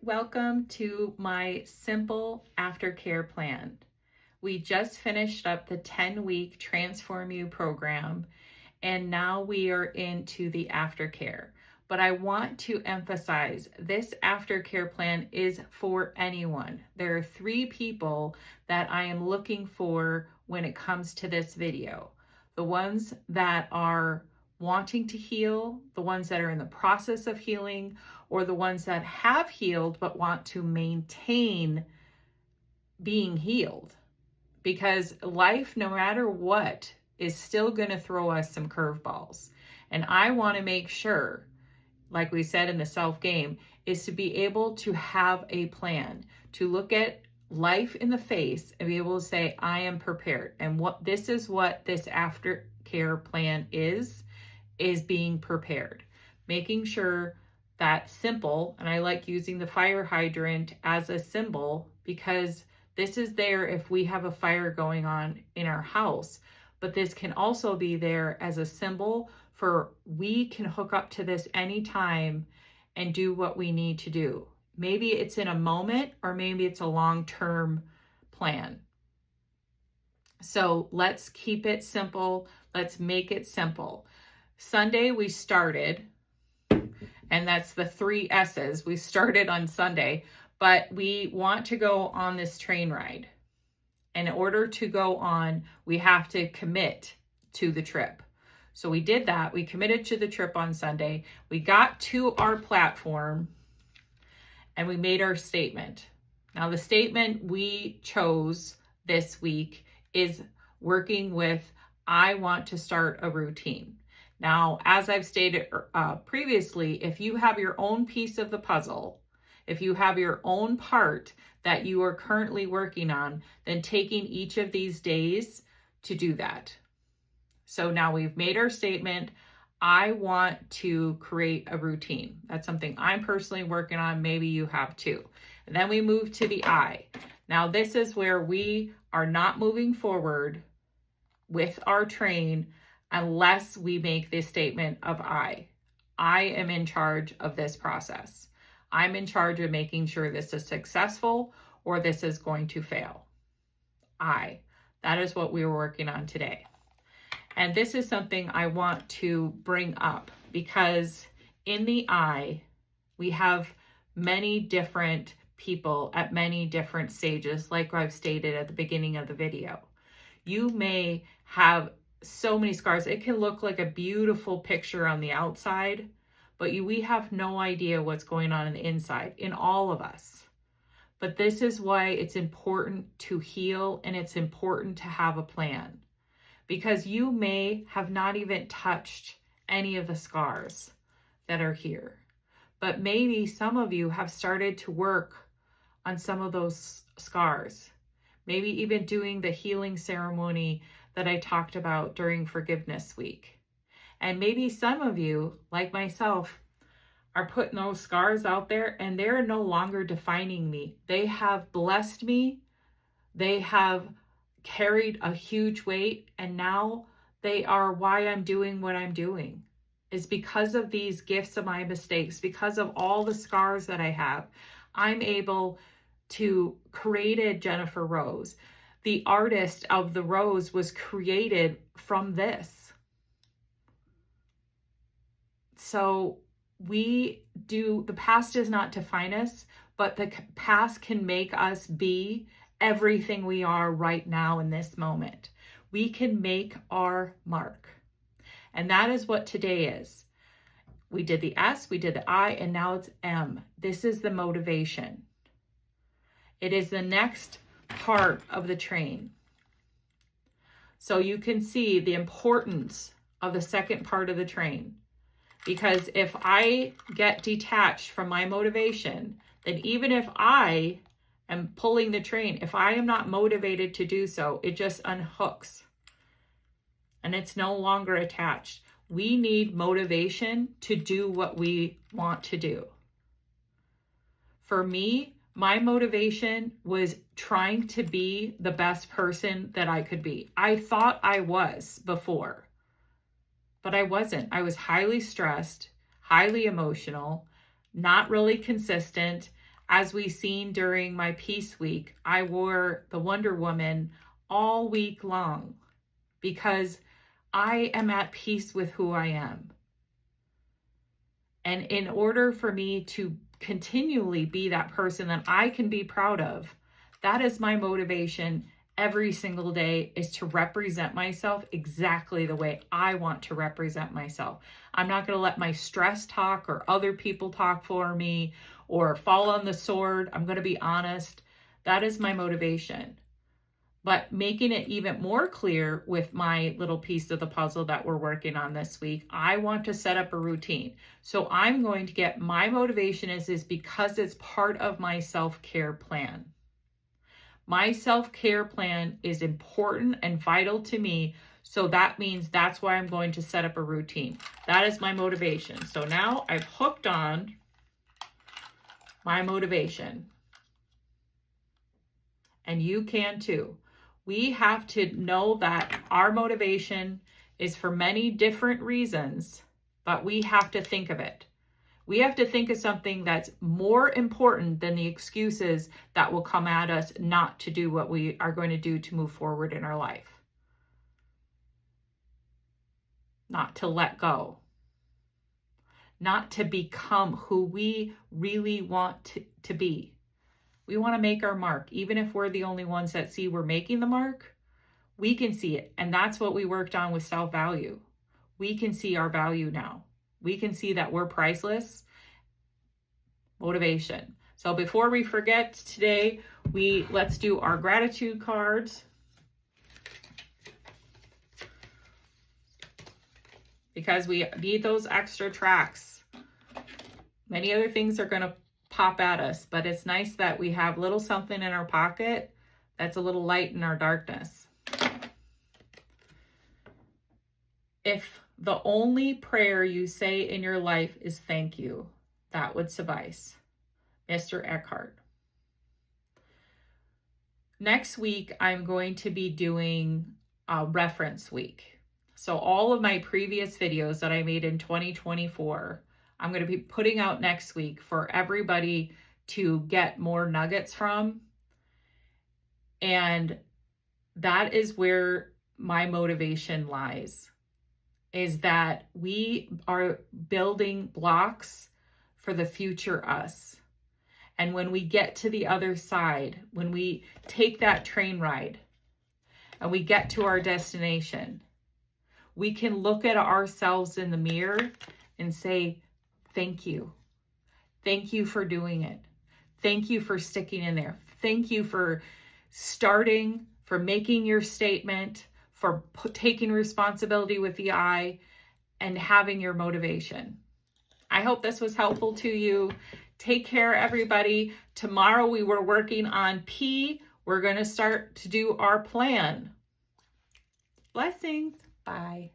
welcome to my simple aftercare plan. We just finished up the 10-week Transform You program, and now we are into the aftercare. But I want to emphasize this aftercare plan is for anyone. There are 3 people that I am looking for when it comes to this video. The ones that are wanting to heal, the ones that are in the process of healing, or the ones that have healed but want to maintain being healed. Because life, no matter what, is still going to throw us some curveballs. And I want to make sure, like we said in the self game, is to be able to have a plan, to look at life in the face and be able to say, I am prepared. And this is what this aftercare plan is being prepared. Making sure that simple, and I like using the fire hydrant as a symbol because this is there if we have a fire going on in our house, but this can also be there as a symbol for we can hook up to this anytime and do what we need to do. Maybe it's in a moment or maybe it's a long-term plan. So let's keep it simple. Let's make it simple. Sunday we started, and that's the 3 S's. We started on Sunday, but we want to go on this train ride. In order to go on, we have to commit to the trip. So we did that. We committed to the trip on Sunday. We got to our platform and we made our statement. Now, the statement we chose this week is working with, I want to start a routine. Now, as I've stated previously, if you have your own piece of the puzzle, if you have your own part that you are currently working on, then taking each of these days to do that. So now we've made our statement. I want to create a routine. That's something I'm personally working on. Maybe you have too. And then we move to the I. Now this is where we are not moving forward with our train unless we make this statement of I am in charge of this process. I'm in charge of making sure this is successful or this is going to fail. That is what we were working on today. And this is something I want to bring up because in the I, we have many different people at many different stages, like I've stated at the beginning of the video. You may have so many scars. It can look like a beautiful picture on the outside, but we have no idea what's going on the inside in all of us. But this is why it's important to heal and it's important to have a plan, because you may have not even touched any of the scars that are here, but maybe some of you have started to work on some of those scars, maybe even doing the healing ceremony that I talked about during Forgiveness Week. And maybe some of you, like myself, are putting those scars out there and they're no longer defining me. They have blessed me. They have carried a huge weight, and now they are why I'm doing what I'm doing. Is because of these gifts of my mistakes, because of all the scars that I have, I'm able to create Jennifer Rose. The artist of the rose was created from this. So the past does not define us, but the past can make us be everything we are right now in this moment. We can make our mark. And that is what today is. We did the S, we did the I, and now it's M. This is the motivation. It is the next part of the train. So you can see the importance of the second part of the train. Because if I get detached from my motivation, then even if I am pulling the train, if I am not motivated to do so, it just unhooks and it's no longer attached. We need motivation to do what we want to do. For me, my motivation was trying to be the best person that I could be. I thought I was before, but I wasn't. I was highly stressed, highly emotional, not really consistent. As we seen during my Peace Week, I wore the Wonder Woman all week long because I am at peace with who I am. And in order for me to continually be that person that I can be proud of, that is my motivation every single day, is to represent myself exactly the way I want to represent myself. I'm not going to let my stress talk or other people talk for me or fall on the sword. I'm going to be honest. That is my motivation. But making it even more clear with my little piece of the puzzle that we're working on this week, I want to set up a routine. So I'm going to get my motivation is because it's part of my self-care plan. My self-care plan is important and vital to me. So that means that's why I'm going to set up a routine. That is my motivation. So now I've hooked on my motivation. And you can too. We have to know that our motivation is for many different reasons, but we have to think of it. We have to think of something that's more important than the excuses that will come at us not to do what we are going to do to move forward in our life. Not to let go. Not to become who we really want to be. We want to make our mark. Even if we're the only ones that see we're making the mark, we can see it. And that's what we worked on with self-value. We can see our value now. We can see that we're priceless. Motivation. So before we forget today, let's do our gratitude cards. Because we need those extra tracks. Many other things are going to pop at us, but it's nice that we have little something in our pocket that's a little light in our darkness. If the only prayer you say in your life is thank you, that would suffice. Mr. Eckhart. Next week, I'm going to be doing a reference week. So all of my previous videos that I made in 2024, I'm going to be putting out next week for everybody to get more nuggets from. And that is where my motivation lies, is that we are building blocks for the future us. And when we get to the other side, when we take that train ride and we get to our destination, we can look at ourselves in the mirror and say, thank you. Thank you for doing it. Thank you for sticking in there. Thank you for starting, for making your statement, for taking responsibility with the I, and having your motivation. I hope this was helpful to you. Take care, everybody. Tomorrow we were working on P. We're going to start to do our plan. Blessings. Bye.